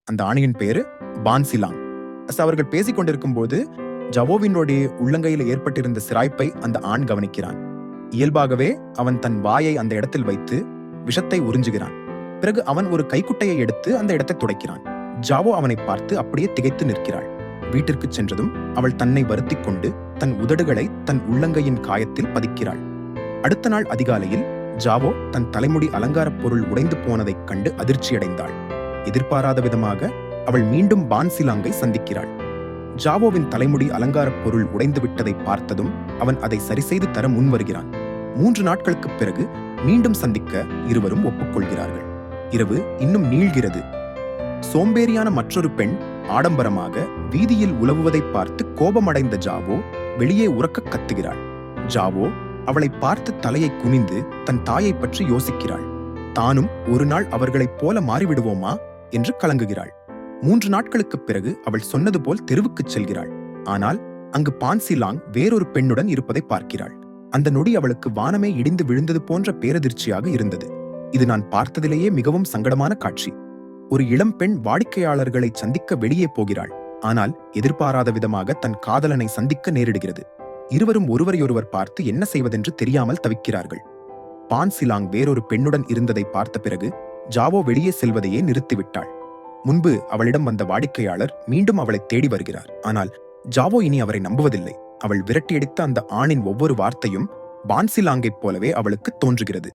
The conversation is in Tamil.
அந்த ஆணியின் பெயரு பான்சிலாங். அவர்கள் பேசிக் கொண்டிருக்கும் போது ஜவோவினுடைய உள்ளங்கையில் ஏற்பட்டிருந்த சிராய்ப்பை அந்த ஆண் கவனிக்கிறான். இயல்பாகவே அவன் தன் வாயை அந்த இடத்தில் வைத்து விஷத்தை உறிஞ்சுகிறான். பிறகு அவன் ஒரு கைக்குட்டையை எடுத்து அந்த இடத்தை துடைக்கிறான். ஜாவோ அவனை பார்த்து அப்படியே திகைத்து நிற்கிறாள். வீட்டிற்கு சென்றதும் அவள் தன்னை வருத்திக் கொண்டு தன் உதடுகளை தன் உள்ளங்கையின் காயத்தில் பதிக்கிறாள். அடுத்த நாள் அதிகாலையில் ஜாவோ தன் தலைமுடி அலங்காரப் பொருள் உடைந்து போனதைக் கண்டு அதிர்ச்சியடைந்தாள். எதிர்பாராத விதமாக அவள் மீண்டும் பான்சிலாங்கை சந்திக்கிறாள். ஜாவோவின் தலைமுடி அலங்காரப் பொருள் உடைந்து விட்டதை பார்த்ததும் அவன் அதை சரிசெய்து தர முன்வருகிறான். 3 நாட்களுக்குப் பிறகு மீண்டும் சந்திக்க இருவரும் ஒப்புக்கொள்கிறார்கள். இரவு இன்னும் நீள்கிறது. சோம்பேறியான மற்றொரு பெண் ஆடம்பரமாக வீதியில் உலவுவதை பார்த்து கோபமடைந்த ஜாவோ வெளியே உரக்க கத்துகிறாள். ஜாவோ அவளை பார்த்து தலையை குனிந்து தன் தாயை பற்றி யோசிக்கிறாள். தானும் ஒரு நாள் அவர்களைப் போல மாறிவிடுவோமா என்று கலங்குகிறாள். 3 நாட்களுக்குப் பிறகு அவள் சொன்னது போல் தெருவுக்குச் செல்கிறாள். ஆனால் அங்கு பான்சிலாங் வேறொரு பெண்ணுடன் இருப்பதை பார்க்கிறாள். அந்த நொடி அவளுக்கு வானமே இடிந்து விழுந்தது போன்ற பேரதிர்ச்சியாக இருந்தது. இது நான் பார்த்ததிலேயே மிகவும் சங்கடமான காட்சி. ஒரு இளம் பெண் வாடிக்கையாளர்களை சந்திக்க வெளியே போகிறாள். ஆனால் எதிர்பாராத விதமாக தன் காதலனை சந்திக்க நேரிடுகிறது. இருவரும் ஒருவரையொருவர் பார்த்து என்ன செய்வதென்று தெரியாமல் தவிக்கிறார்கள். பான்சிலாங் வேறொரு பெண்ணுடன் இருந்ததை பார்த்த பிறகு ஜாவோ வெளியே செல்வதையே நிறுத்திவிட்டாள். முன்பு அவளிடம் வந்த வாடிக்கையாளர் மீண்டும் அவளை தேடி வருகிறார். ஆனால் ஜாவோ இனி அவரை நம்புவதில்லை. அவள் விரட்டியடித்த அந்த ஆணின் ஒவ்வொரு வார்த்தையும் பான்சிலாங்கைப் போலவே அவளுக்கு தோன்றுகிறது.